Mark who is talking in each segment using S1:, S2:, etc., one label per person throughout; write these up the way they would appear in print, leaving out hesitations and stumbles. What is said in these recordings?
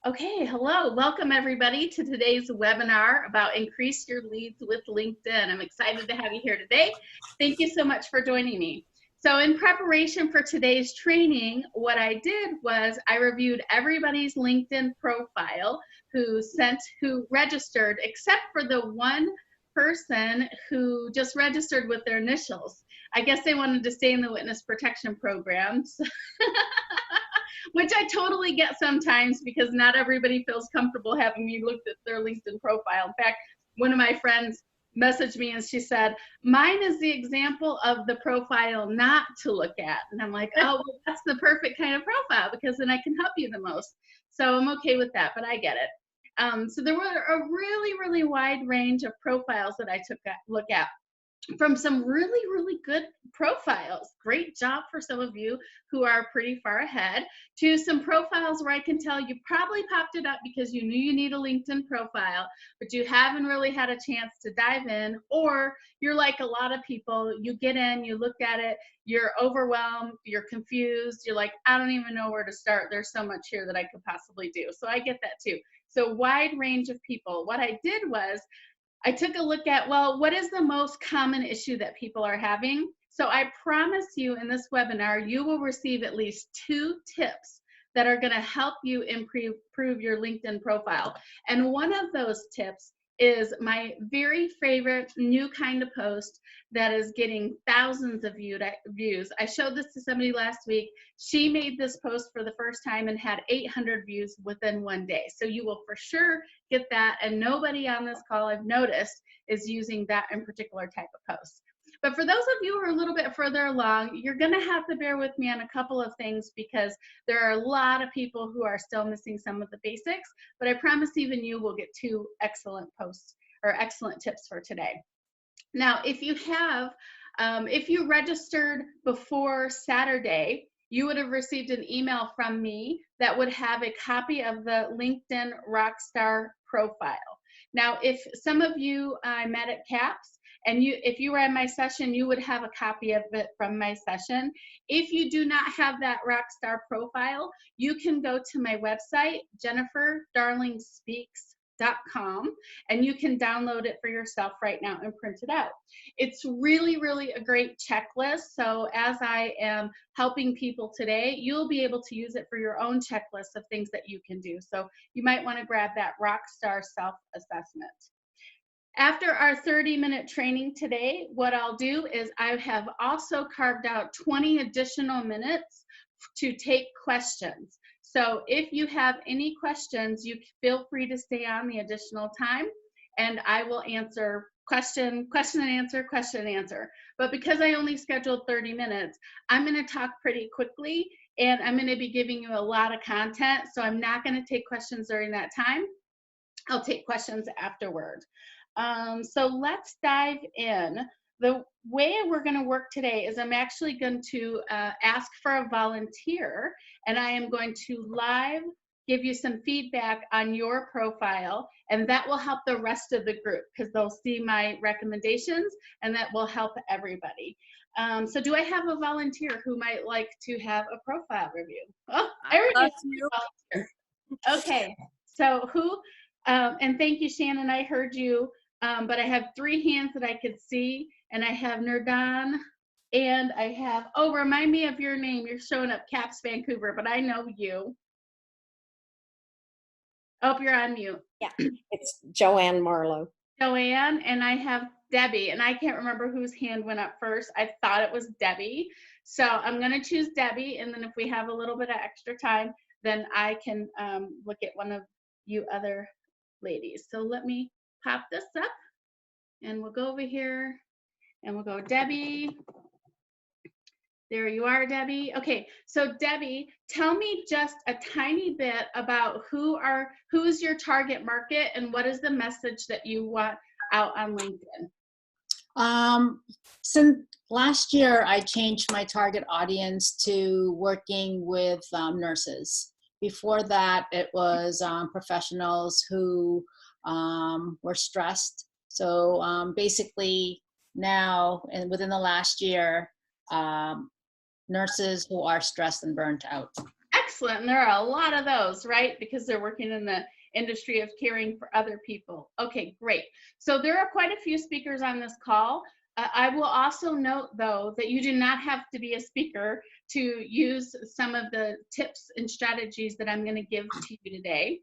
S1: Okay, hello. Welcome everybody to today's webinar about increase your leads with LinkedIn. I'm excited to have you here today. Thank you so much for joining me. So in preparation for today's training, what I did was I reviewed everybody's LinkedIn profile who registered, except for the one person who just registered with their initials. I guess they wanted to stay in the witness protection programs. Which I totally get sometimes because not everybody feels comfortable having me look at their LinkedIn profile. In fact, one of my friends messaged me and she said, mine is the example of the profile not to look at. And I'm like, oh, well, that's the perfect kind of profile because then I can help you the most. So I'm okay with that, but I get it. So there were a really wide range of profiles that I took a look at, from some really good profiles. Great job for some of you who are pretty far ahead, to some profiles where I can tell you probably popped it up because you knew you need a LinkedIn profile, but you haven't really had a chance to dive in, or you're like a lot of people, you get in, you look at it, you're overwhelmed, you're confused, you're like, I don't even know where to start. There's so much here that I could possibly do. So I get that too. So wide range of people. What I did was I took a look at, well, what is the most common issue that people are having? So I promise you in this webinar, you will receive at least 2 tips that are going to help you improve your LinkedIn profile. And one of those tips is my very favorite new kind of post that is getting thousands of views. I showed this to somebody last week. She made this post for the first time and had 800 views within one day. So you will for sure get that. And nobody on this call, I've noticed, is using that in particular type of post. But for those of you who are a little bit further along, you're going to have to bear with me on a couple of things because there are a lot of people who are still missing some of the basics. But I promise even you will get 2 excellent posts or excellent tips for today. Now, if you registered before Saturday, you would have received an email from me that would have a copy of the LinkedIn Rockstar profile. Now, if some of you I met at CAPS, and if you were in my session, you would have a copy of it from my session. If you do not have that Rockstar profile, you can go to my website, jenniferdarlingspeaks.com, and you can download it for yourself right now and print it out. It's really a great checklist. So as I am helping people today, you'll be able to use it for your own checklist of things that you can do. So you might want to grab that Rockstar self-assessment. After our 30-minute training today, what I'll do is I have also carved out 20 additional minutes to take questions. So if you have any questions, you feel free to stay on the additional time and I will answer question and answer. But because I only scheduled 30 minutes, I'm going to talk pretty quickly and I'm going to be giving you a lot of content. So I'm not going to take questions during that time. I'll take questions afterward. So let's dive in. The way we're going to work today is I'm actually going to ask for a volunteer, and I am going to live give you some feedback on your profile, and that will help the rest of the group because they'll see my recommendations, and that will help everybody. So do I have a volunteer who might like to have a profile review? Oh, I already have a volunteer. Okay, so who? And thank you, Shannon. I heard you. But I have 3 hands that I could see, and I have Nurdan, and I have, oh, remind me of your name. You're showing up CAPS Vancouver, but I know you. Oh, you're on mute.
S2: Yeah, it's Joanne Marlowe.
S1: Joanne, and I have Debbie, and I can't remember whose hand went up first. I thought it was Debbie. So I'm going to choose Debbie, and then if we have a little bit of extra time, then I can look at one of you other ladies. So let me pop this up. And we'll go over here and we'll go Debbie. There you are, Debbie. Okay, so Debbie, tell me just a tiny bit about who's your target market and what is the message that you want out on LinkedIn?
S3: Since last year, I changed my target audience to working with nurses. Before that, it was professionals who were stressed. So basically now, and within the last year, nurses who are stressed and burnt out.
S1: excellent. And there are a lot of those, right? Because they're working in the industry of caring for other people. Okay, great. So there are quite a few speakers on this call. I will also note, though, that you do not have to be a speaker to use some of the tips and strategies that I'm going to give to you today.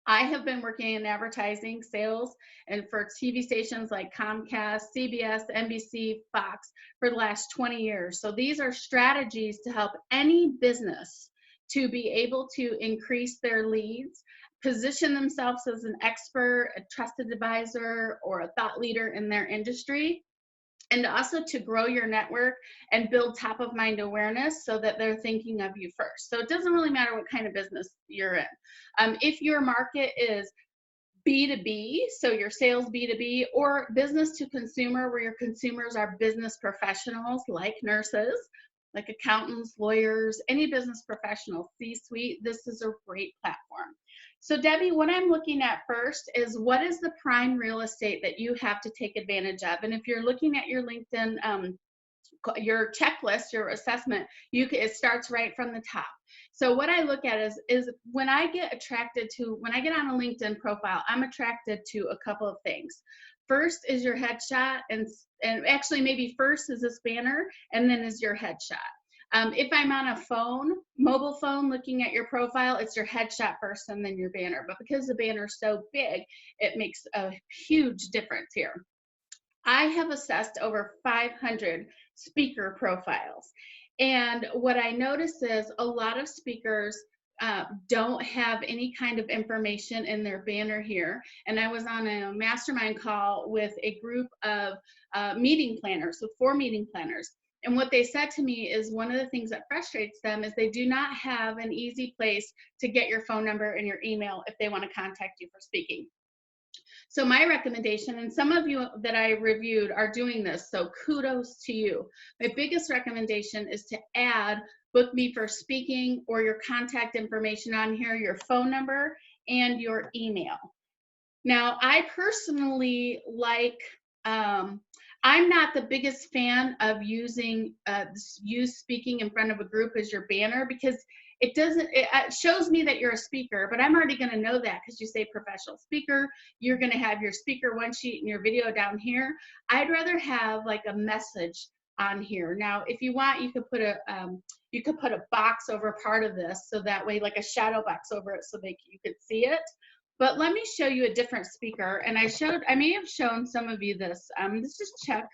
S1: I have been working in advertising, sales, and for TV stations like Comcast, CBS, NBC, Fox for the last 20 years. So these are strategies to help any business to be able to increase their leads, position themselves as an expert, a trusted advisor, or a thought leader in their industry, and also to grow your network and build top of mind awareness so that they're thinking of you first. So it doesn't really matter what kind of business you're in. If your market is B2B, so your sales B2B, or business to consumer, where your consumers are business professionals like nurses, like accountants, lawyers, any business professional, C-suite, this is a great platform. So Debbie, what I'm looking at first is what is the prime real estate that you have to take advantage of? And if you're looking at your LinkedIn, your checklist, your assessment, it starts right from the top. So what I look at is when I get on a LinkedIn profile, I'm attracted to a couple of things. First is your headshot, and actually maybe first is this banner, and then is your headshot. If I'm on a mobile phone, looking at your profile, it's your headshot first and then your banner. But because the banner is so big, it makes a huge difference here. I have assessed over 500 speaker profiles. And what I noticed is a lot of speakers don't have any kind of information in their banner here. And I was on a mastermind call with a group of meeting planners, so 4 meeting planners. And what they said to me is one of the things that frustrates them is they do not have an easy place to get your phone number and your email if they want to contact you for speaking. So my recommendation, and some of you that I reviewed are doing this, so kudos to you. My biggest recommendation is to add book me for speaking or your contact information on here, your phone number and your email. Now, I personally I'm not the biggest fan of using you speaking in front of a group as your banner, because it shows me that you're a speaker, but I'm already going to know that because you say professional speaker. You're going to have your speaker one sheet and your video down here. I'd rather have like a message on here. Now, if you want, you could put a box over part of this, so that way, like a shadow box over it, so you could see it. But let me show you a different speaker. And I may have shown some of you this. This is Chuck.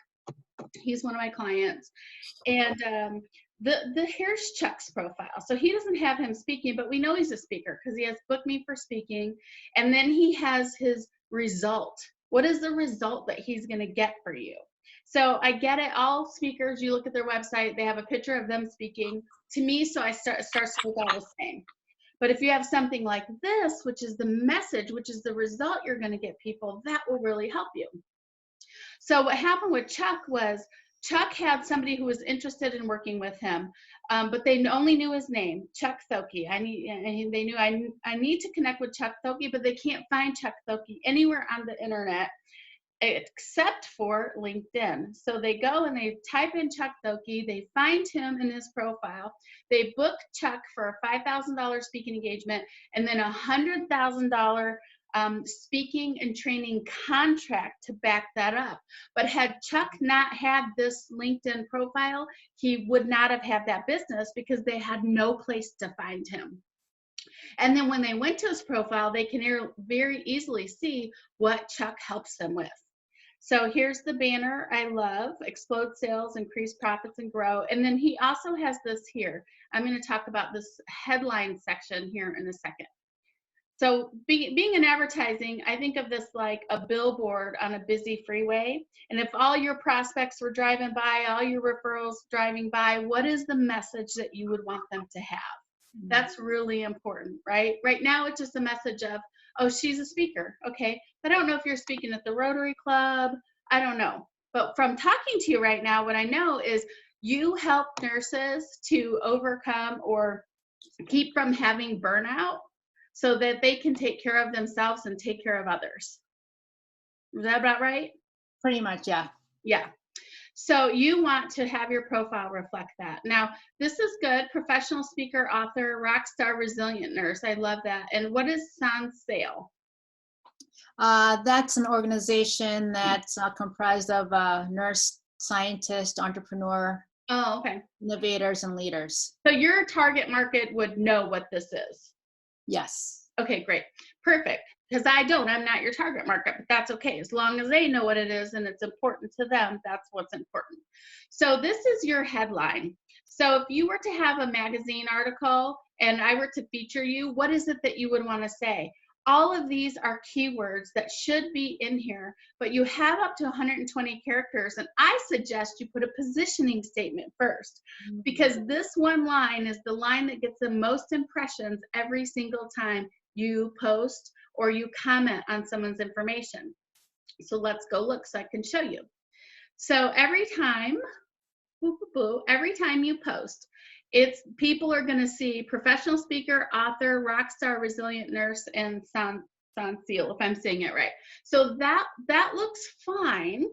S1: He's one of my clients. And here's Chuck's profile. So he doesn't have him speaking, but we know he's a speaker because he has booked me for speaking. And then he has his result. What is the result that he's going to get for you? So I get it. All speakers, you look at their website, they have a picture of them speaking to me. So it starts to look all the same. But if you have something like this, which is the message, which is the result you're going to get people, that will really help you. So what happened with Chuck was Chuck had somebody who was interested in working with him, but they only knew his name, Chuck Thoki. They knew I need to connect with Chuck Thoki, but they can't find Chuck Thoki anywhere on the internet except for LinkedIn. So they go and they type in Chuck Thoki, they find him in his profile, they book Chuck for a $5,000 speaking engagement and then a $100,000 speaking and training contract to back that up. But had Chuck not had this LinkedIn profile, he would not have had that business because they had no place to find him. And then when they went to his profile, they can very easily see what Chuck helps them with. So here's the banner I love: explode sales, increase profits, and grow. And then he also has this here. I'm going to talk about this headline section here in a second. So being in advertising, I think of this like a billboard on a busy freeway. And if all your prospects were driving by, all your referrals driving by, what is the message that you would want them to have? That's really important, right? Right now, it's just a message of, oh, she's a speaker. Okay. But I don't know if you're speaking at the Rotary Club. I don't know. But from talking to you right now, what I know is you help nurses to overcome or keep from having burnout so that they can take care of themselves and take care of others. Is that about right?
S3: Pretty much, yeah.
S1: Yeah. So you want to have your profile reflect that. Now, this is good. Professional speaker, author, rock star, resilient nurse. I love that. And what is Sansale?
S3: That's an organization that's comprised of nurse, scientist, entrepreneur,
S1: Oh, okay.
S3: innovators, and leaders.
S1: So your target market would know what this is.
S3: Yes.
S1: Okay, great. Perfect. Because I don't, I'm not your target market, but that's okay. As long as they know what it is and it's important to them, that's what's important. So this is your headline. So if you were to have a magazine article and I were to feature you, what is it that you would want to say? All of these are keywords that should be in here, but you have up to 120 characters. And I suggest you put a positioning statement first, because this one line is the line that gets the most impressions every single time you post or you comment on someone's information. So let's go look so I can show you. So every time you post, it's people are going to see professional speaker, author, rock star, resilient nurse, and Sansale, if I'm saying it right. So that looks fine.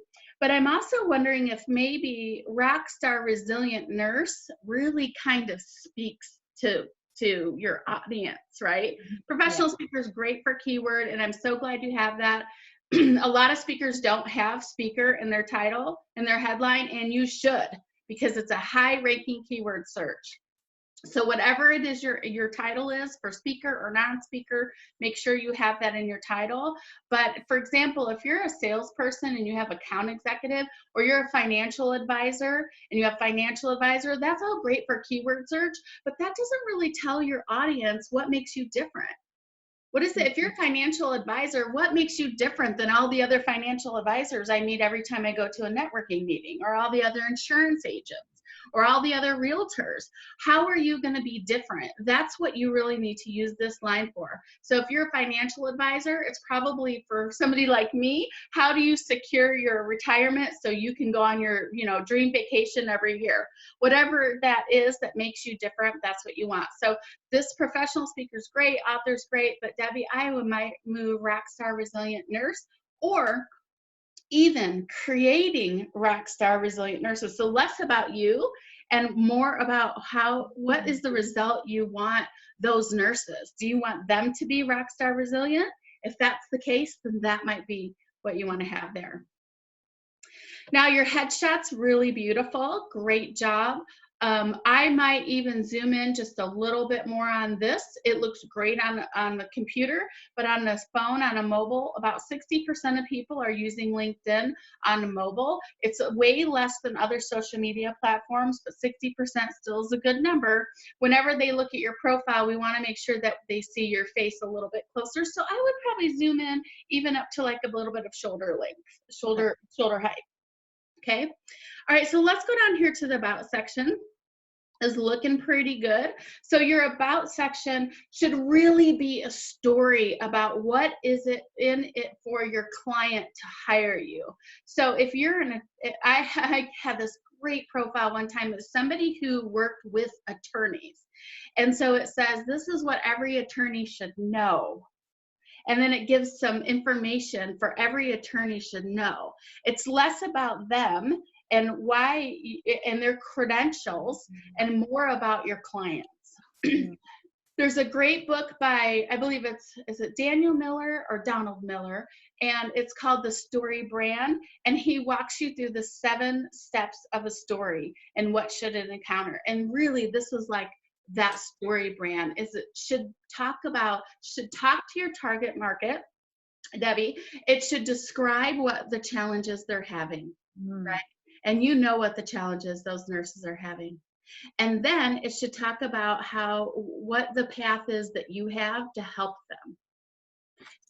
S1: But I'm also wondering if maybe rock star, resilient nurse really kind of speaks to your audience, right? Professional speaker is great for keyword, and I'm so glad you have that. A lot of speakers don't have speaker in their title, in their headline, and you should, because it's a high ranking keyword search. So whatever it is your title is for speaker or non-speaker, make sure you have that in your title. But for example, if you're a salesperson and you have account executive, or you're a financial advisor and you have financial advisor, that's all great for keyword search, but that doesn't really tell your audience what makes you different. What is it? If you're a financial advisor, what makes you different than all the other financial advisors I meet every time I go to a networking meeting, or all the other insurance agents, or all the other realtors? How are you going to be different? That's what you really need to use this line for. So if you're a financial advisor, it's probably for somebody like me. How do you secure your retirement so you can go on your, dream vacation every year? Whatever that is that makes you different, that's what you want. So this professional speaker's great, author's great, but Debbie, I might move rockstar resilient nurse, or even creating rockstar resilient nurses. So less about you and more about what is the result you want those nurses. Do you want them to be rockstar resilient? If that's the case, then that might be what you want to have there. Now your headshot's really beautiful. Great job. I might even zoom in just a little bit more on this. It looks great on the computer, but on the phone, on a mobile, about 60% of people are using LinkedIn on a mobile. It's way less than other social media platforms, but 60% still is a good number. Whenever they look at your profile, we want to make sure that they see your face a little bit closer. So I would probably zoom in even up to like a little bit of shoulder length, shoulder height. Okay. All right. So let's go down here to the about section. Is looking pretty good. So your about section should really be a story about what is it in it for your client to hire you. So if you're I had this great profile one time of somebody who worked with attorneys. And so it says, this is what every attorney should know. And then it gives some information for every attorney should know. It's less about them and why and their credentials, and more about your clients. There's a great book by, I believe is it Daniel Miller or Donald Miller, and it's called The Story Brand, and he walks you through the 7 steps of a story and what should it encounter. And really, this was like that story brand is it should talk to your target market, Debbie. It should describe what the challenges they're having, right? And you know what the challenges those nurses are having. And then it should talk about what the path is that you have to help them.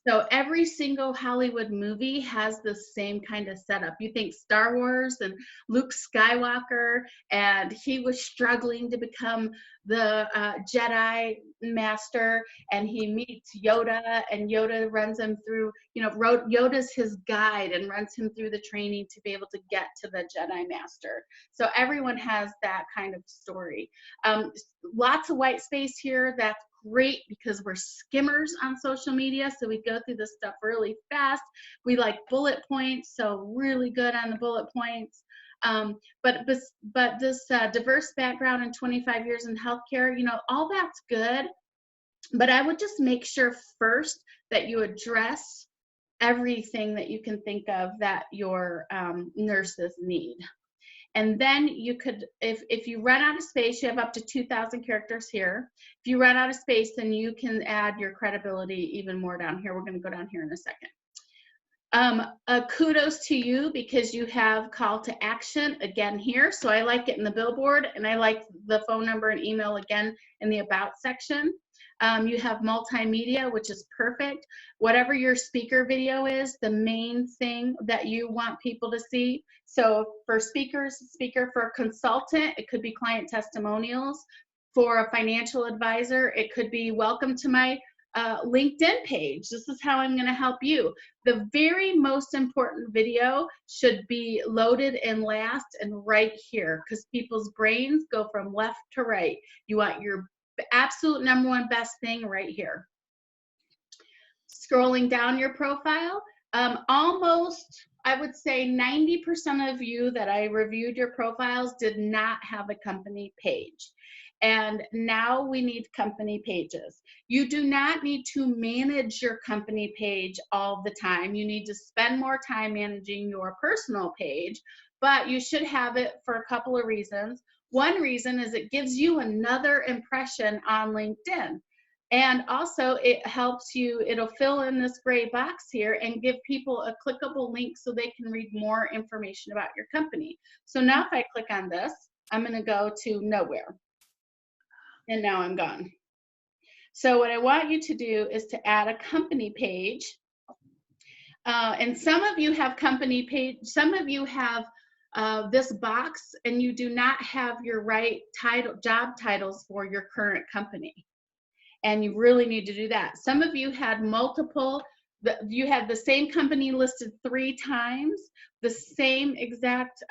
S1: So every single Hollywood movie has the same kind of setup. You think Star Wars and Luke Skywalker, and he was struggling to become the Jedi master, and he meets Yoda, and Yoda runs him through, Yoda's his guide and runs him through the training to be able to get to the Jedi master. So everyone has that kind of story. Lots of white space here. That's great because we're skimmers on social media, so we go through this stuff really fast. We like bullet points, so really good on the bullet points. But this diverse background and 25 years in healthcare, you know, all that's good. But I would just make sure first that you address everything that you can think of that your nurses need. And then you could, if you run out of space, you have up to 2,000 characters here. If you run out of space, then you can add your credibility even more down here. We're going to go down here in a second. Kudos to you because you have call to action again here. So I like it in the billboard, and I like the phone number and email again in the about section. You have multimedia, which is perfect. Whatever your speaker video is, the main thing that you want people to see. So for speakers, speaker, for a consultant, it could be client testimonials. For a financial advisor, it could be welcome to my LinkedIn page. This is how I'm going to help you. The very most important video should be loaded and last and right here, because people's brains go from left to right. You want your absolute number one best thing right here. Scrolling down your profile, almost, I would say 90% of you that I reviewed your profiles did not have a company page. And now we need company pages. You do not need to manage your company page all the time. You need to spend more time managing your personal page, but you should have it for a couple of reasons. One reason is it gives you another impression on LinkedIn. And also it helps you, it'll fill in this gray box here and give people a clickable link so they can read more information about your company. So now if I click on this, I'm going to go to nowhere. And now I'm gone. So what I want you to do is to add a company page. And some of you have company page, some of you have this box and you do not have your right title, job titles for your current company. And you really need to do that. Some of you had multiple, you had the same company listed 3 times, the same exact,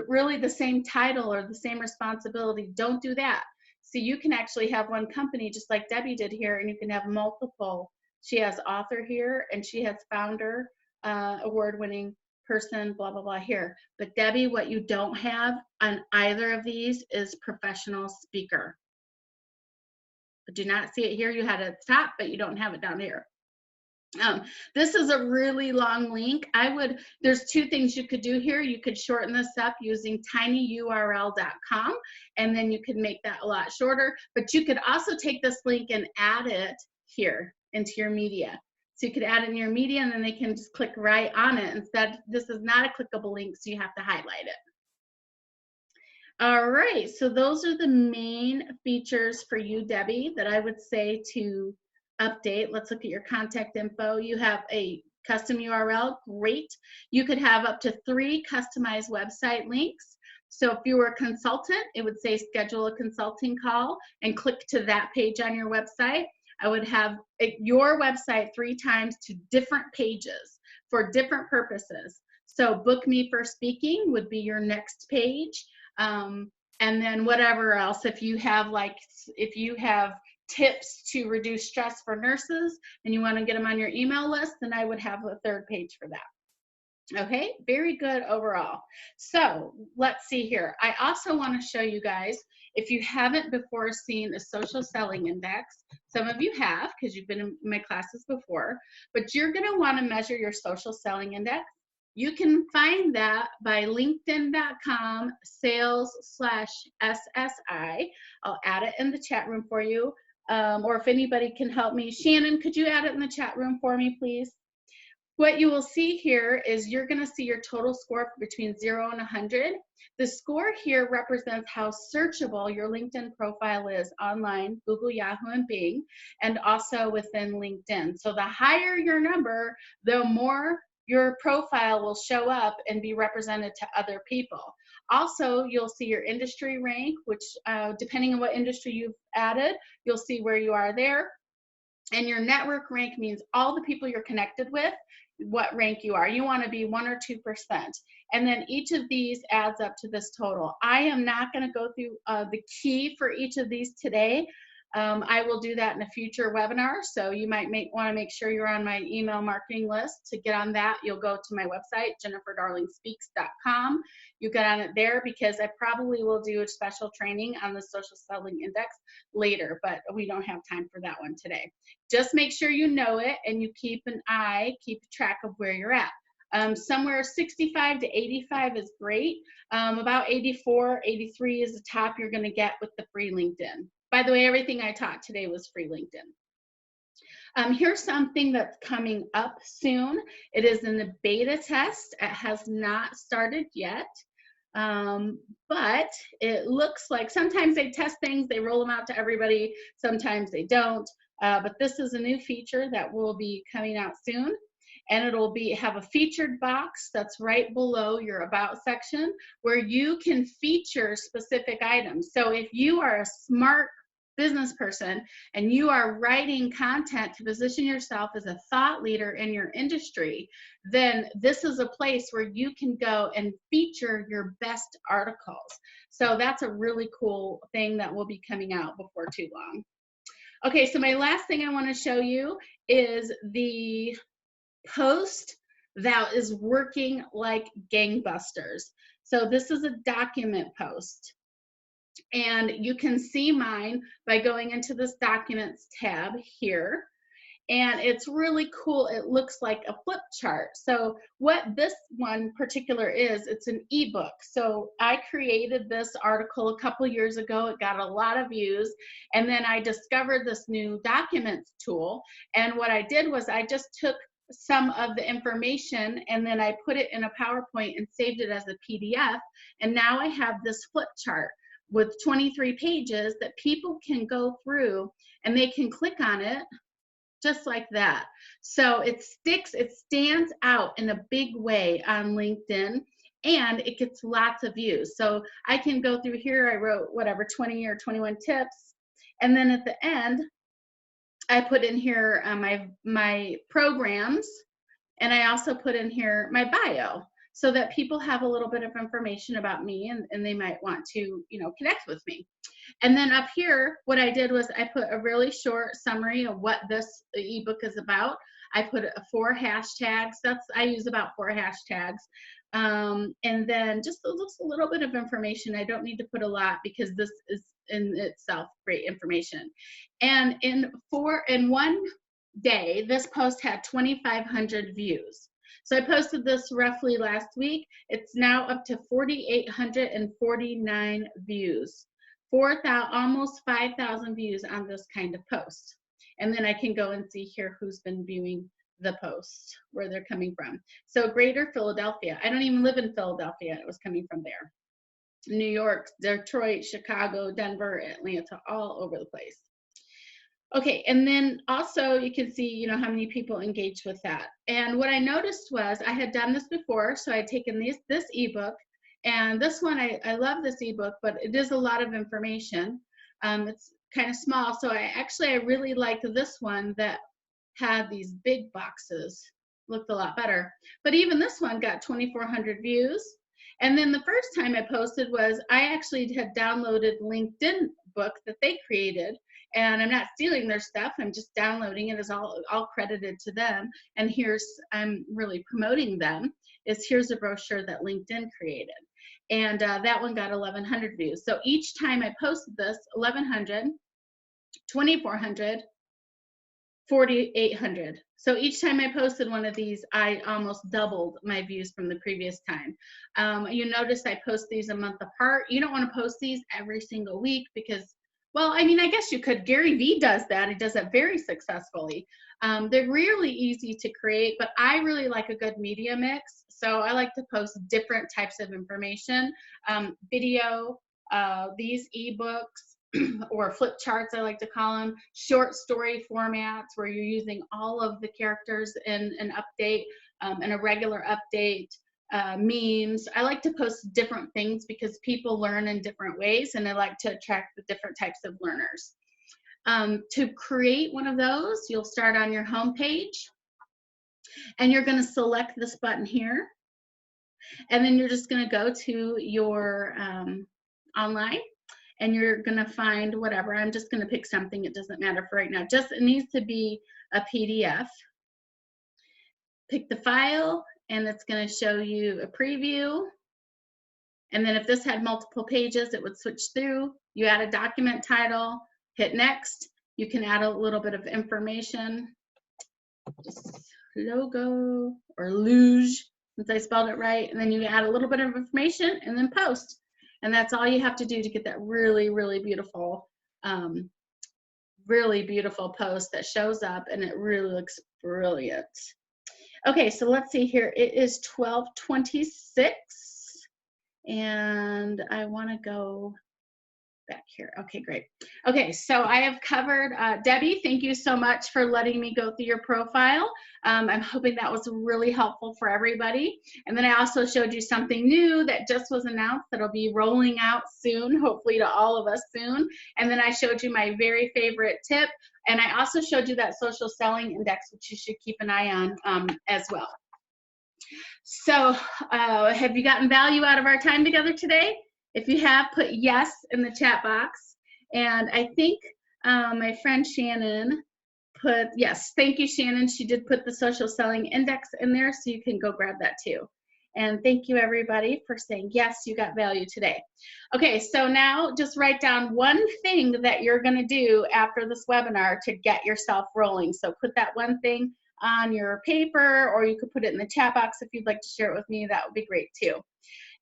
S1: really the same title or the same responsibility. Don't do that. So you can actually have one company just like Debbie did here, and you can have multiple. She has author here and she has founder, award-winning person, blah, blah, blah here. But Debbie, what you don't have on either of these is professional speaker. But do not see it here. You had it at the top, but you don't have it down here. This is a really long link. There's 2 things you could do here. You could shorten this up using tinyurl.com, and then you could make that a lot shorter. But you could also take this link and add it here into your media. So you could add it in your media, and then they can just click right on it. Instead, this is not a clickable link, so you have to highlight it. All right, so those are the main features for you, Debbie, that I would say to update. Let's look at your contact info. You have a custom URL, great. You could have up to 3 customized website links. So if you were a consultant, it would say schedule a consulting call and click to that page on your website. I would have your website 3 times to different pages for different purposes. So book me for speaking would be your next page. And then whatever else, if you have tips to reduce stress for nurses and you want to get them on your email list, then I would have a 3rd page for that. Okay, very good overall. So let's see here. I also want to show you guys, if you haven't before seen a social selling index, some of you have because you've been in my classes before, but you're going to want to measure your social selling index. You can find that by linkedin.com sales/SSI. I'll add it in the chat room for you. Or if anybody can help me. Shannon, could you add it in the chat room for me, please? What you will see here is you're going to see your total score between 0 and 100. The score here represents how searchable your LinkedIn profile is online, Google, Yahoo, and Bing, and also within LinkedIn. So the higher your number, the more your profile will show up and be represented to other people. Also, you'll see your industry rank, which depending on what industry you've added, you'll see where you are there. And your network rank means all the people you're connected with, what rank you are. You want to be 1 or 2%. And then each of these adds up to this total. I am not going to go through the key for each of these today. I will do that in a future webinar, so you might want to make sure you're on my email marketing list. To get on that, you'll go to my website, jenniferdarlingspeaks.com. You get on it there, because I probably will do a special training on the social selling index later, but we don't have time for that one today. Just make sure you know it, and you keep track of where you're at. Somewhere 65 to 85 is great. About 84, 83 is the top you're going to get with the free LinkedIn. By the way, everything I taught today was free LinkedIn. Here's something that's coming up soon. It is in the beta test. It has not started yet, but it looks like sometimes they test things, they roll them out to everybody, sometimes they don't. But this is a new feature that will be coming out soon. And it'll have a featured box that's right below your about section, where you can feature specific items. So if you are a smart business person and you are writing content to position yourself as a thought leader in your industry, then this is a place where you can go and feature your best articles. So that's a really cool thing that will be coming out before too long. Okay, so my last thing I want to show you is the post that is working like gangbusters. So this is a document post, and you can see mine by going into this documents tab here, and it's really cool. It looks like a flip chart. So what this one particular is, it's an ebook. So I created this article a couple years ago. It got a lot of views, and then I discovered this new documents tool, and what I did was I just took some of the information and then I put it in a PowerPoint and saved it as a PDF, and now I have this flip chart with 23 pages that people can go through, and they can click on it just like that. So it stands out in a big way on LinkedIn, and it gets lots of views. So I can go through here, I wrote whatever, 20 or 21 tips, and then at the end I put in here my programs, and I also put in here my bio, so that people have a little bit of information about me, and they might want to, connect with me. And then up here, what I did was I put a really short summary of what this ebook is about. I put 4 hashtags. I use about 4 hashtags. And then just a little bit of information. I don't need to put a lot, because this is in itself great information. And in 1 day, this post had 2,500 views. So I posted this roughly last week. It's now up to 4,849 views. Almost 5,000 views on this kind of post. And then I can go and see here who's been viewing the post, where they're coming from. So Greater Philadelphia. I don't even live in Philadelphia. It was coming from there. New York, Detroit, Chicago, Denver, Atlanta, all over the place. Okay, and then also you can see, how many people engaged with that. And what I noticed was I had done this before, so I had taken this ebook, and this one, I love this ebook, but it is a lot of information. It's kind of small, so I really liked this one that had these big boxes. Looked a lot better. But even this one got 2,400 views. And then the first time I posted was I actually had downloaded LinkedIn book that they created, and I'm not stealing their stuff. I'm just downloading it. As all credited to them. And I'm really promoting them. Here's a brochure that LinkedIn created. And that one got 1,100 views. So each time I posted this, 1,100, 2,400, 4,800. So each time I posted one of these, I almost doubled my views from the previous time. You notice I post these a month apart. You don't want to post these every single week, because, well, I guess you could. Gary Vee does that. He does that very successfully. They're really easy to create, but I really like a good media mix. So I like to post different types of information, video, these ebooks, or flip charts, I like to call them, short story formats where you're using all of the characters in an update, and a regular update, memes. I like to post different things because people learn in different ways, and I like to attract the different types of learners. To create one of those, you'll start on your home page, and you're going to select this button here, and then you're just going to go to your online, and you're gonna find whatever. I'm just gonna pick something, it doesn't matter for right now. Just, it needs to be a PDF. Pick the file, and it's gonna show you a preview. And then if this had multiple pages, it would switch through. You add a document title, hit next. You can add a little bit of information. Just logo or luge, since I spelled it right. And then you add a little bit of information and then post. And that's all you have to do to get that really, really beautiful post that shows up, and it really looks brilliant. Okay, so let's see here. It is 12:26. And I want to go back here. Okay, great. Okay, so I have covered, Debbie, thank you so much for letting me go through your profile. I'm hoping that was really helpful for everybody. And then I also showed you something new that just was announced that'll be rolling out soon, hopefully to all of us soon. And then I showed you my very favorite tip. And I also showed you that social selling index, which you should keep an eye on as well. So have you gotten value out of our time together today? If you have, put yes in the chat box. And I think my friend Shannon put yes. Thank you, Shannon. She did put the social selling index in there, so you can go grab that too. And thank you, everybody, for saying yes, you got value today. Okay, so now just write down one thing that you're going to do after this webinar to get yourself rolling. So put that one thing on your paper, or you could put it in the chat box if you'd like to share it with me. That would be great too.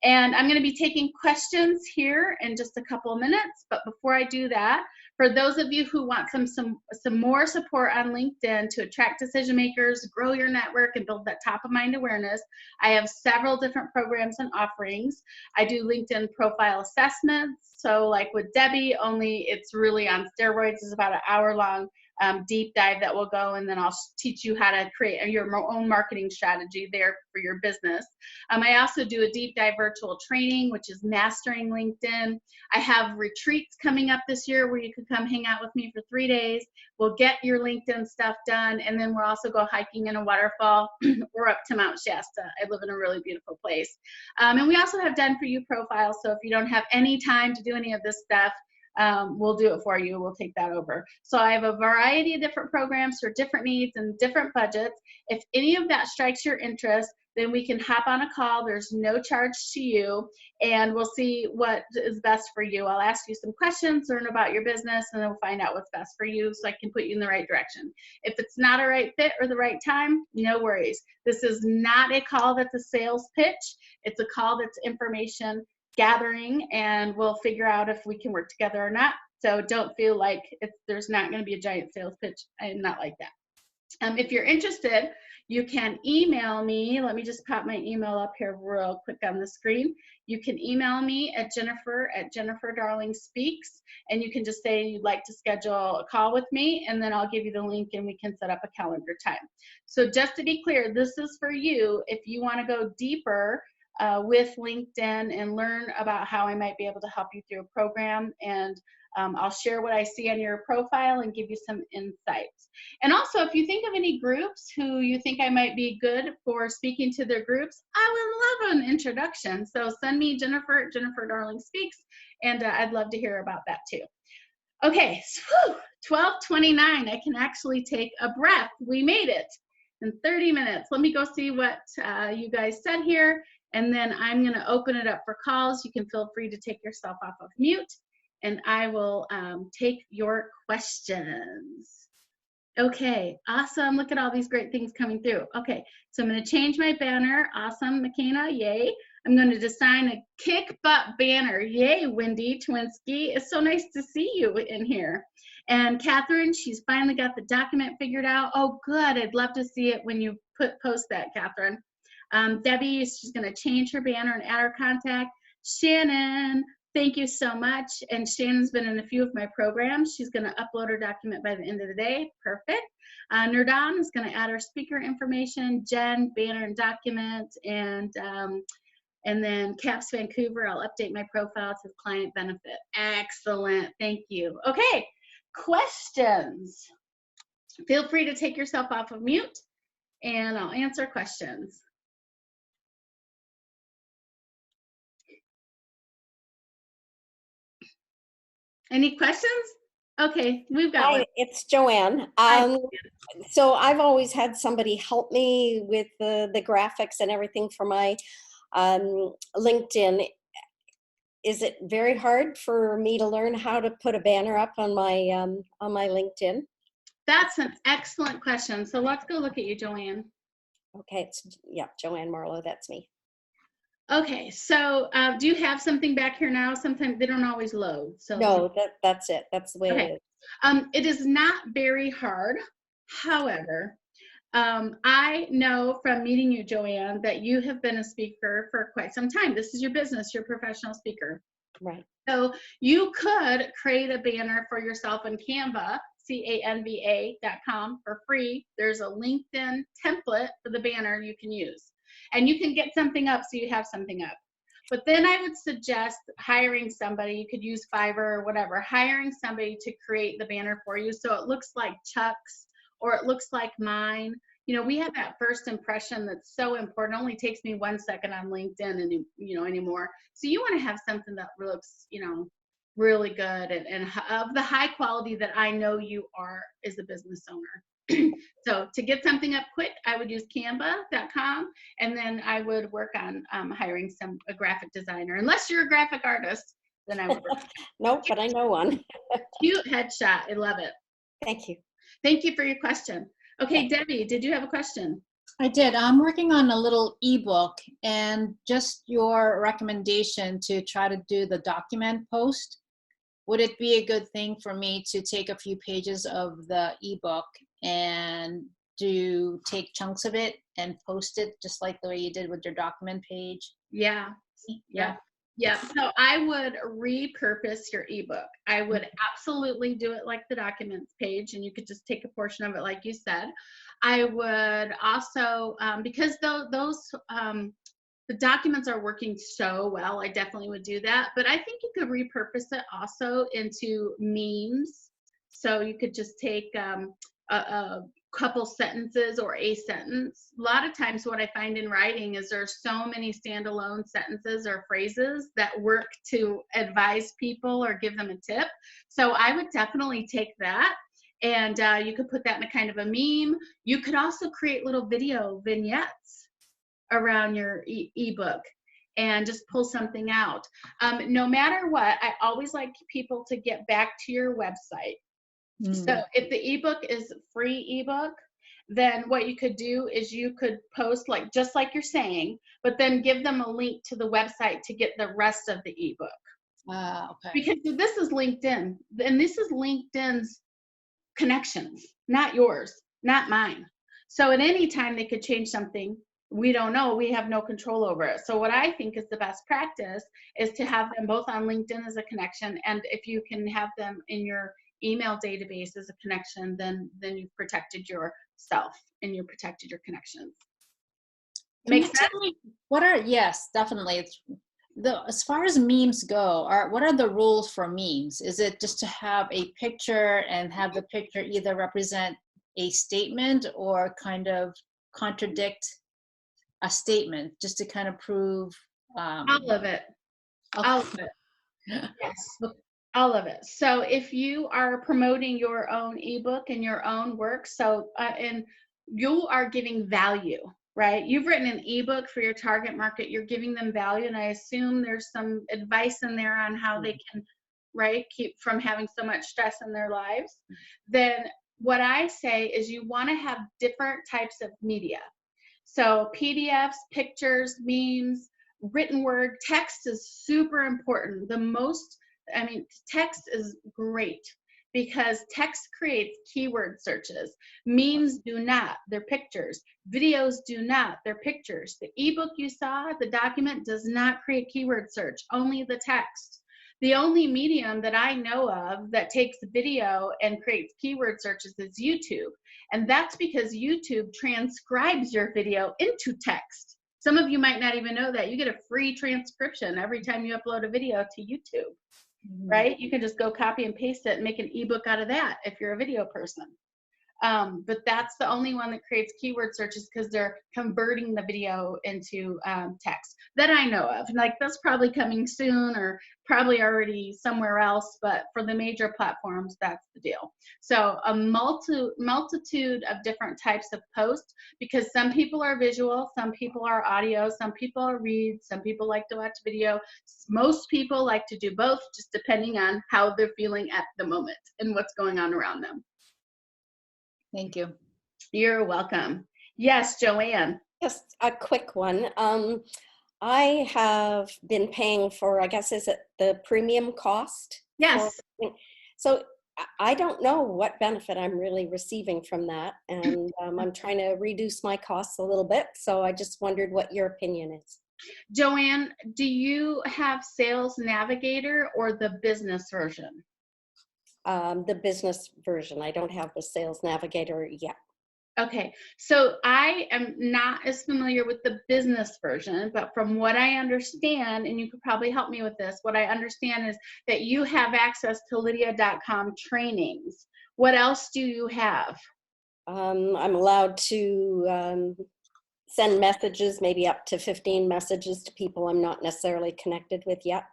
S1: And I'm going to be taking questions here in just a couple of minutes. But before I do that, for those of you who want some more support on LinkedIn to attract decision makers, grow your network, and build that top of mind awareness, I have several different programs and offerings. I do LinkedIn profile assessments. So like with Debbie, only it's really on steroids. It's about an hour-long deep dive that will go, and then I'll teach you how to create your own marketing strategy there for your business. I also do a deep dive virtual training, which is Mastering LinkedIn. I have retreats coming up this year where you could come hang out with me for 3 days. We'll get your LinkedIn stuff done, and then we'll also go hiking in a waterfall or up to Mount Shasta. I live in a really beautiful place. And we also have done for you profiles, so if you don't have any time to do any of this stuff, we'll do it for you. We'll take that over. So I have a variety of different programs for different needs and different budgets. If any of that strikes your interest, then we can hop on a call. There's no charge to you, and we'll see what is best for you. I'll ask you some questions, learn about your business, and then we'll find out what's best for you so I can put you in the right direction. If it's not a right fit or the right time, no worries. This is not a call that's a sales pitch. It's a call that's information gathering, and we'll figure out if we can work together or not. So don't feel like there's not going to be a giant sales pitch. I'm not like that. If you're interested, you can email me. Let me just pop my email up here real quick on the screen. You can email me at Jennifer@JenniferDarlingSpeaks, and you can just say you'd like to schedule a call with me, and then I'll give you the link and we can set up a calendar time. So just to be clear, this is for you if you want to go deeper with LinkedIn and learn about how I might be able to help you through a program. And I'll share what I see on your profile and give you some insights. And also, if you think of any groups who you think I might be good for speaking to their groups, I would love an introduction. So send me Jennifer@JenniferDarlingSpeaks, and I'd love to hear about that too. Okay, so 12:29, I can actually take a breath. We made it in 30 minutes. Let me go see what you guys said here, and then I'm gonna open it up for calls. You can feel free to take yourself off of mute, and I will take your questions. Okay, awesome. Look at all these great things coming through. Okay, so I'm going to change my banner. Awesome, McKenna, yay. I'm going to design a kick butt banner. Yay, Wendy Twinsky. It's so nice to see you in here. And Catherine, she's finally got the document figured out. Oh, good. I'd love to see it when you post that, Catherine. Debbie, she's going to change her banner and add her contact. Shannon, thank you so much. And Shannon's been in a few of my programs. She's going to upload her document by the end of the day. Perfect. Nurdan is going to add her speaker information. Jen, banner and document. And then Caps Vancouver, I'll update my profile to client benefit. Excellent. Thank you. Okay. Questions. Feel free to take yourself off of mute, and I'll answer questions. Any questions? Okay, we've got one.
S2: Hi, it's Joanne.
S1: Hi.
S2: So I've always had somebody help me with the graphics and everything for my LinkedIn. Is it very hard for me to learn how to put a banner up on my LinkedIn?
S1: That's an excellent question. So let's go look at you, Joanne.
S2: Okay, yeah, Joanne Marlowe, that's me.
S1: Okay, so do you have something back here now? Sometimes they don't always load. So
S2: No, that's it. That's the way
S1: okay.
S2: it is.
S1: It is not very hard. However, I know from meeting you, Joanne, that you have been a speaker for quite some time. This is your business, you're a professional speaker.
S2: Right.
S1: So you could create a banner for yourself in Canva, canva.com for free. There's a LinkedIn template for the banner you can use. And you can get something up so you have something up. But then I would suggest hiring somebody. You could use Fiverr or whatever, hiring somebody to create the banner for you so it looks like Chuck's or it looks like mine. You know, we have that first impression that's so important. It only takes me 1 second on LinkedIn and anymore. So you want to have something that looks, really good and of the high quality that I know you are as a business owner. So to get something up quick, I would use canva.com, and then I would work on hiring a graphic designer. Unless you're a graphic artist, then I would work.
S2: Nope, but I know one.
S1: Cute headshot. I love it.
S2: Thank you.
S1: Thank you for your question. Okay, Debbie, did you have a question?
S3: I did. I'm working on a little ebook, and just your recommendation to try to do the document post. Would it be a good thing for me to take a few pages of the ebook and take chunks of it and post it just like the way you did with your document page?
S1: Yeah. So I would repurpose your ebook. I would absolutely do it like the documents page, and you could just take a portion of it like you said. I would also, because the documents are working so well, I definitely would do that. But I think you could repurpose it also into memes. So you could just take a couple sentences or a sentence. A lot of times what I find in writing is there's so many standalone sentences or phrases that work to advise people or give them a tip. So I would definitely take that, and you could put that in a kind of a meme. You could also create little video vignettes around your ebook and just pull something out. No matter what, I always like people to get back to your website. So if the ebook is free ebook, then what you could do is you could post just like you're saying, but then give them a link to the website to get the rest of the ebook.
S3: Okay.
S1: Because this is LinkedIn, and this is LinkedIn's connections, not yours, not mine. So at any time they could change something. We don't know. We have no control over it. So what I think is the best practice is to have them both on LinkedIn as a connection, and if you can have them in your email database as a connection, then you've protected yourself and you protected your connections. Make sense?
S3: Yes, definitely. As far as memes go, what are the rules for memes? Is it just to have a picture and have the picture either represent a statement or kind of contradict a statement, just to kind of prove?
S1: All of it.
S3: Okay.
S1: All of it. Yes. All of it. So if you are promoting your own ebook and your own work, and you are giving value, right? You've written an ebook for your target market, you're giving them value, and I assume there's some advice in there on how they can, keep from having so much stress in their lives. Then what I say is you want to have different types of media. So PDFs, pictures, memes, written word, text is super important. Text is great because text creates keyword searches. Memes do not, they're pictures. Videos do not, they're pictures. The ebook you saw, the document, does not create keyword search, only the text. The only medium that I know of that takes video and creates keyword searches is YouTube. And that's because YouTube transcribes your video into text. Some of you might not even know that. You get a free transcription every time you upload a video to YouTube, right? You can just go copy and paste it and make an ebook out of that if you're a video person. But that's the only one that creates keyword searches because they're converting the video into text that I know of. Like that's probably coming soon or probably already somewhere else, but for the major platforms, that's the deal. So a multitude of different types of posts, because some people are visual, some people are audio, some people are read, some people like to watch video. Most people like to do both, just depending on how they're feeling at the moment and what's going on around them.
S3: Thank you.
S1: You're welcome. Yes, Joanne.
S2: Just a quick one. I have been paying for, I guess, is it the premium cost?
S1: Yes.
S2: So I don't know what benefit I'm really receiving from that. And I'm trying to reduce my costs a little bit. So I just wondered what your opinion is.
S1: Joanne, do you have Sales Navigator or the business version?
S2: The business version. I don't have the Sales Navigator yet.
S1: Okay, so I am not as familiar with the business version, but from what I understand, and you could probably help me with this, what I understand is that you have access to Lydia.com trainings. What else do you have?
S2: I'm allowed to send messages, maybe up to 15 messages to people I'm not necessarily connected with yet.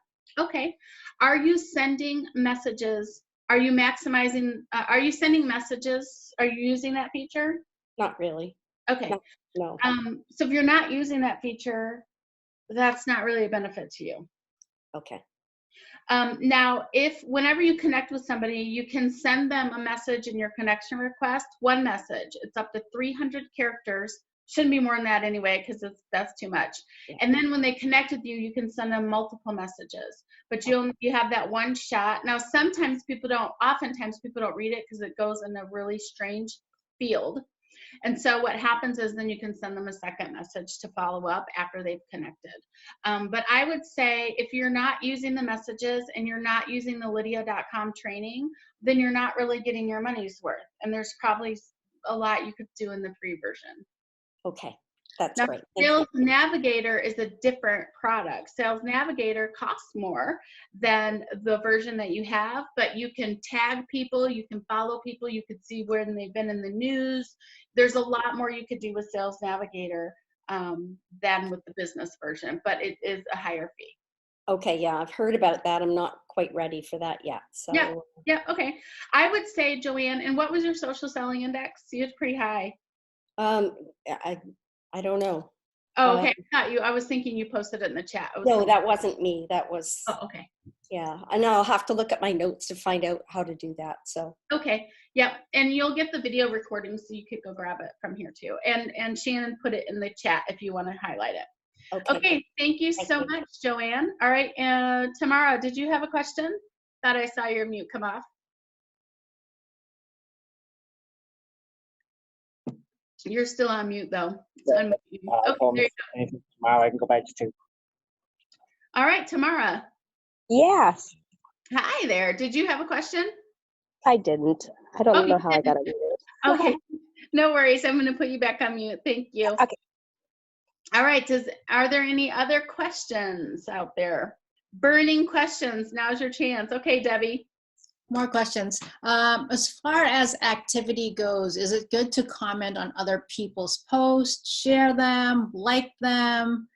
S1: Okay, are you sending messages? Are you maximizing, are you sending messages? Are you using that feature?
S2: Not really.
S1: Okay.
S2: No.
S1: So if you're not using that feature, that's not really a benefit to you.
S2: Okay.
S1: Now, whenever you connect with somebody, you can send them a message in your connection request, one message. It's up to 300 characters. Shouldn't be more than that anyway, because that's too much.
S2: Yeah.
S1: And then when they connect with you, you can send them multiple messages. But you have that one shot. Now, oftentimes people don't read it because it goes in a really strange field. And so what happens is then you can send them a second message to follow up after they've connected. But I would say if you're not using the messages and you're not using the Lydia.com training, then you're not really getting your money's worth. And there's probably a lot you could do in the free version.
S2: Okay, that's
S1: Now,
S2: great.
S1: Sales Navigator is a different product. Sales Navigator costs more than the version that you have, but you can tag people, you can follow people, you could see where they've been in the news. There's a lot more you could do with Sales Navigator than with the business version, but it is a higher fee.
S2: Okay, yeah, I've heard about that. I'm not quite ready for that yet. So
S1: Yeah, okay. I would say, Joanne, and what was your social selling index? See, it's pretty high.
S2: I don't know.
S1: Oh, okay. I was thinking you posted it in the chat.
S2: No, that wasn't me. That was.
S1: Oh, okay.
S2: Yeah, and I'll have to look at my notes to find out how to do that. So.
S1: Okay. Yep. And you'll get the video recording, so you could go grab it from here too. And Shannon put it in the chat if you want to highlight it. Okay. Thank you so much, Joanne. All right. Tamara, did you have a question? Thought I saw your mute come off. You're still on mute though. Okay, there you go.
S4: Tomorrow I can go back to 2.
S1: All right, Tamara.
S5: Yes.
S1: Hi there. Did you have a question?
S5: I didn't. I don't know how I got it.
S1: Okay. No worries. I'm going to put you back on mute. Thank you.
S5: Okay.
S1: All right. Are there any other questions out there? Burning questions. Now's your chance. Okay, Debbie.
S3: More questions. As far as activity goes, is it good to comment on other people's posts, share them, like them?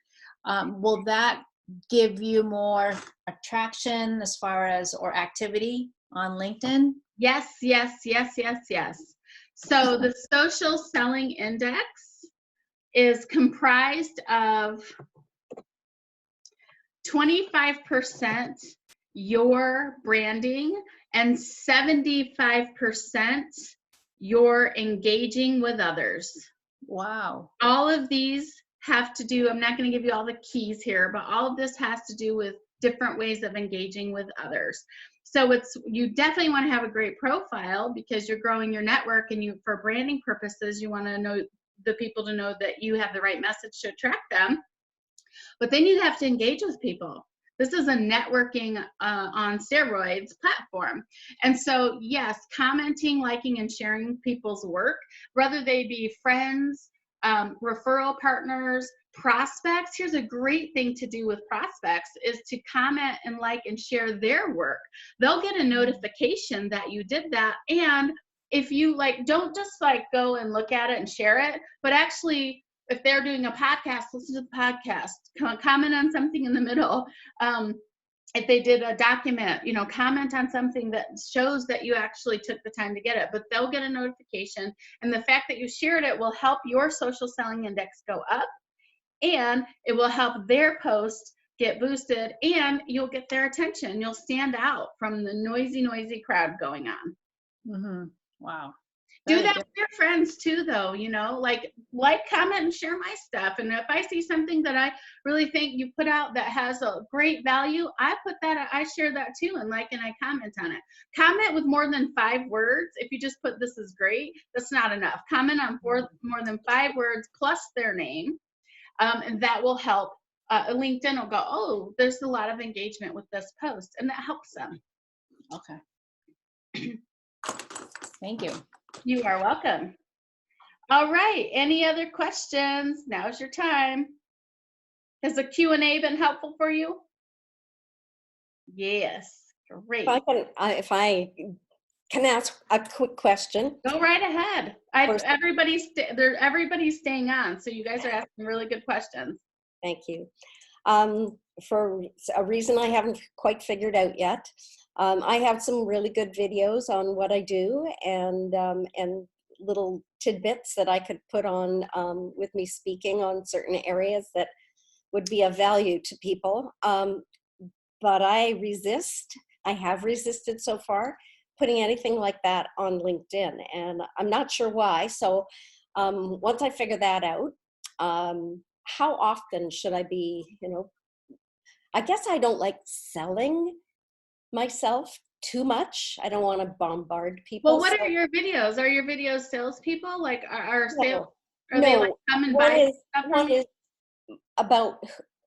S3: Will that give you more attraction as far as or activity on LinkedIn?
S1: Yes, yes, yes, yes, yes. So the social selling index is comprised of 25% your branding and 75% you're engaging with others.
S3: Wow.
S1: All of these have to do, I'm not going to give you all the keys here, but all of this has to do with different ways of engaging with others. So you definitely want to have a great profile because you're growing your network, and for branding purposes, you want to know the people to know that you have the right message to attract them. But then you have to engage with people. This is a networking on steroids platform. And so, yes, commenting, liking, and sharing people's work, whether they be friends, referral partners, prospects. Here's a great thing to do with prospects is to comment and like and share their work. They'll get a notification that you did that, and if you like, don't just like go and look at it and share it, but actually, if they're doing a podcast, listen to the podcast, comment on something in the middle. If they did a document, you know, comment on something that shows that you actually took the time to get it, but they'll get a notification. And the fact that you shared it will help your social selling index go up, and it will help their post get boosted, and you'll get their attention. You'll stand out from the noisy crowd going on.
S3: Mm-hmm. Wow.
S1: Do
S3: Very
S1: that
S3: good.
S1: with your friends too, though, you know, like, comment, and share my stuff. And if I see something that I really think you put out that has a great value, I share that too, and like, and I comment on it. Comment with more than 5 words. If you just put "this is great," that's not enough. Comment on more than 5 words plus their name, and that will help. LinkedIn will go, oh, there's a lot of engagement with this post, and that helps them.
S3: Okay. Thank you.
S1: You are welcome. All right. Any other questions? Now's your time. Has the Q&A been helpful for you? Yes. Great.
S2: If I can ask a quick question.
S1: Go right ahead. Everybody's staying on, so you guys are asking really good questions.
S2: Thank you. For a reason I haven't quite figured out yet, I have some really good videos on what I do, and little tidbits that I could put on with me speaking on certain areas that would be of value to people. But I have resisted so far putting anything like that on LinkedIn, and I'm not sure why. So once I figure that out, how often should I be, I guess I don't like selling myself too much. I don't want to bombard people.
S1: Well, what are your videos? Are your videos salespeople? Like, are sales?
S2: No,
S1: Are they like come and buy stuff?
S2: One is about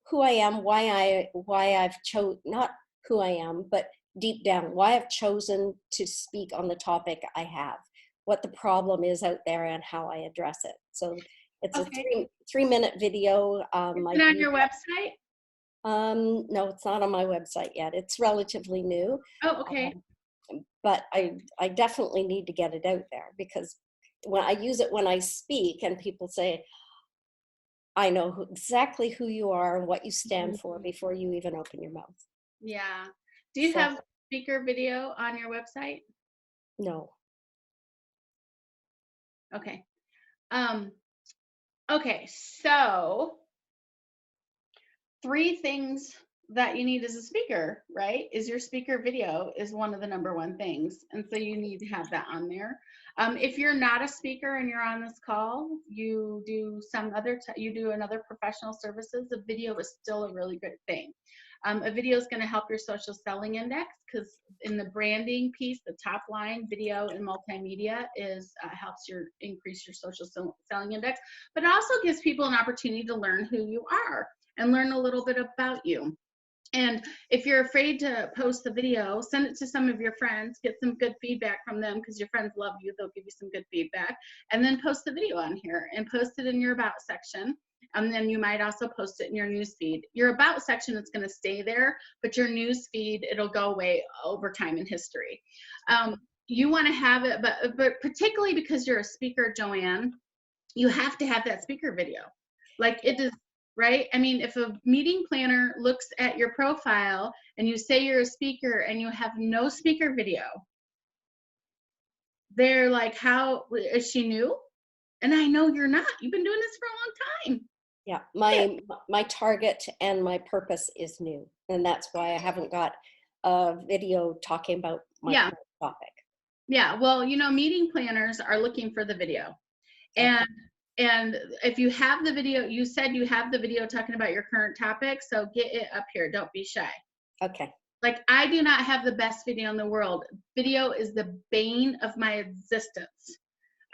S2: who I am, why I've chosen, not who I am, but deep down, why I've chosen to speak on the topic I have, what the problem is out there, and how I address it. So it's a 3-minute video.
S1: Is it on your website?
S2: No, it's not on my website yet. It's relatively new.
S1: Oh, okay.
S2: But I definitely need to get it out there, because when I use it when I speak and people say, I know exactly who you are and what you stand for before you even open your mouth.
S1: Yeah. Do you have speaker video on your website?
S2: No.
S1: Okay. Okay, so 3 things that you need as a speaker, right? Is your speaker video is one of the #1 things. And so you need to have that on there. If you're not a speaker and you're on this call, you do another professional services, a video is still a really good thing. A video is going to help your social selling index, because in the branding piece, the top line, video and multimedia helps increase your social selling index, but it also gives people an opportunity to learn who you are and learn a little bit about you. And if you're afraid to post the video, send it to some of your friends, get some good feedback from them, because your friends love you. They'll give you some good feedback, and then post the video on here and post it in your about section. And then you might also post it in your news feed. Your about section is going to stay there, but your news feed, it'll go away over time in history. You want to have it, but particularly because you're a speaker, Joanne, you have to have that speaker video. Like, it is, right? I mean, if a meeting planner looks at your profile and you say you're a speaker and you have no speaker video, they're like, how is she new? And I know you're not. You've been doing this for a long time.
S2: Yeah, my target and my purpose is new, and that's why I haven't got a video talking about my current topic.
S1: Yeah, well, meeting planners are looking for the video. And if you have the video, you said you have the video talking about your current topic, so get it up here. Don't be shy.
S2: Okay.
S1: Like, I do not have the best video in the world. Video is the bane of my existence.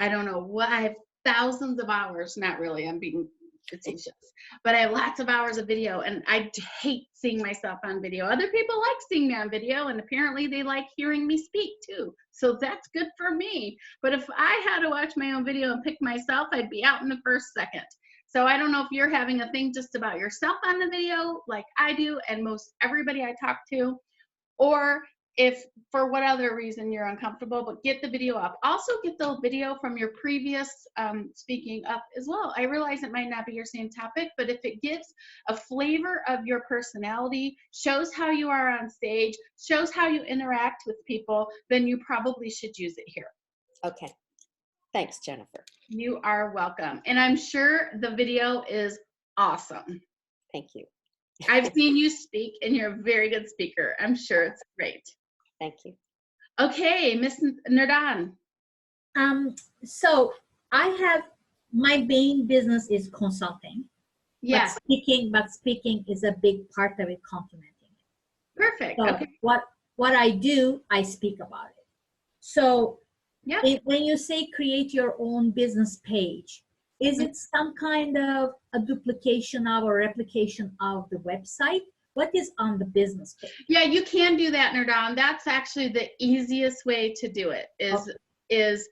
S1: I don't know what, I have thousands of hours, not really, I'm being facetious, but I have lots of hours of video, and I hate seeing myself on video. Other people like seeing me on video, and apparently they like hearing me speak too. So that's good for me. But if I had to watch my own video and pick myself, I'd be out in the first second. So I don't know if you're having a thing just about yourself on the video like I do, and most everybody I talk to, or if for what other reason you're uncomfortable, but get the video up. Also get the video from your previous speaking up as well. I realize it might not be your same topic, but if it gives a flavor of your personality, shows how you are on stage, shows how you interact with people, then you probably should use it here.
S2: Okay. Thanks, Jennifer.
S1: You are welcome. And I'm sure the video is awesome.
S2: Thank you.
S1: I've seen you speak and you're a very good speaker. I'm sure it's great.
S2: Thank you.
S1: Okay, Miss Nerdan.
S4: So I have, my main business is consulting.
S1: Yes,
S4: But speaking is a big part of it, complementing it.
S1: perfect.
S4: So
S1: Okay.
S4: what I do, I speak about it. So
S1: Yeah.
S4: when you say create your own business page, is it some kind of a duplication of or replication of the website? What is on the business page?
S1: Yeah, you can do that, Nerdan. That's actually the easiest way to do it is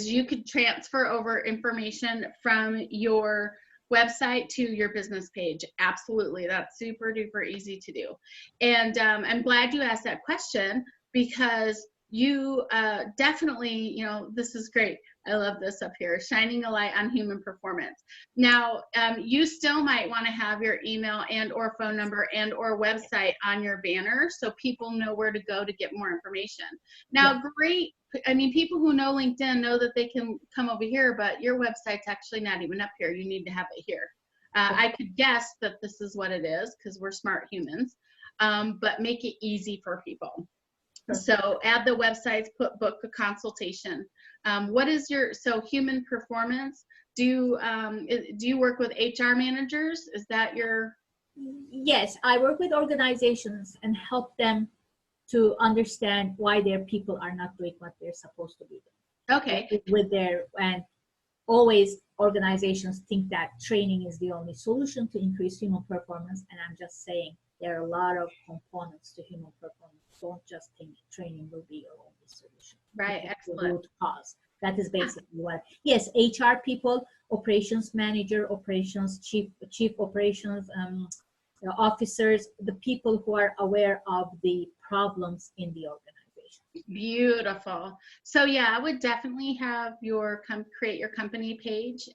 S1: you could transfer over information from your website to your business page. Absolutely. That's super duper easy to do. And I'm glad you asked that question because you definitely, this is great. I love this up here, shining a light on human performance. Now, you still might want to have your email and or phone number and or website on your banner so people know where to go to get more information. Now, great. I mean, people who know LinkedIn know that they can come over here, but your website's actually not even up here. You need to have it here. I could guess that this is what it is because we're smart humans, but make it easy for people. So add the websites, book a consultation. What is so human performance? Do you work with HR managers? Is that your?
S4: Yes, I work with organizations and help them to understand why their people are not doing what they're supposed to be doing.
S1: Okay.
S4: And always organizations think that training is the only solution to increase human performance. And I'm just saying there are a lot of components to human performance. Don't just think training will be your only solution.
S1: Right,
S4: It's the
S1: excellent.
S4: root cause. That is basically what, yes, HR people, operations manager, operations chief operations officers, the people who are aware of the problems in the organization.
S1: Beautiful. So yeah, I would definitely have create your company page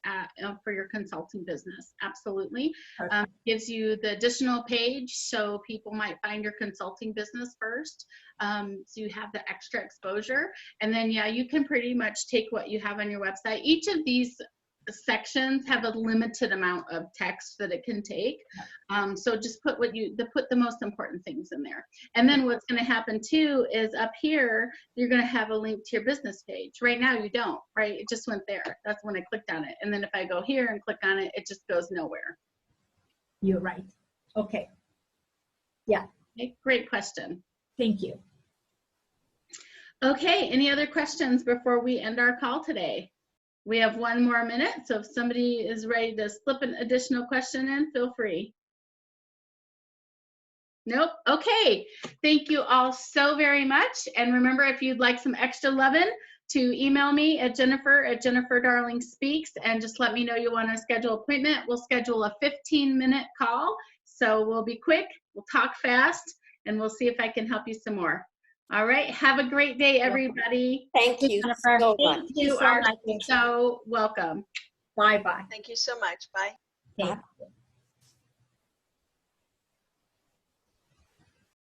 S1: for your consulting business. Absolutely. Gives you the additional page so people might find your consulting business first. So you have the extra exposure. And then yeah, you can pretty much take what you have on your website. Each of these sections have a limited amount of text that it can take. So just put the most important things in there. And then what's going to happen too is up here, you're going to have a link to your business page. Right now you don't, right? It just went there. That's when I clicked on it. And then if I go here and click on it, it just goes nowhere.
S4: You're right. Okay. Yeah.
S1: Okay, great question.
S4: Thank you.
S1: Okay, any other questions before we end our call today? We have 1 more minute, so if somebody is ready to slip an additional question in, feel free. Nope. Okay. Thank you all so very much. And remember, if you'd like some extra lovin', to email me at Jennifer@JenniferDarlingSpeaks and just let me know you want to schedule an appointment. We'll schedule a 15-minute call. So we'll be quick, we'll talk fast, and we'll see if I can help you some more. All right. Have a great day, everybody.
S2: Thank you so much.
S4: Thank you so
S1: are
S4: much.
S1: so welcome.
S4: Bye-bye.
S6: Thank you so much. Bye.
S4: Thank you.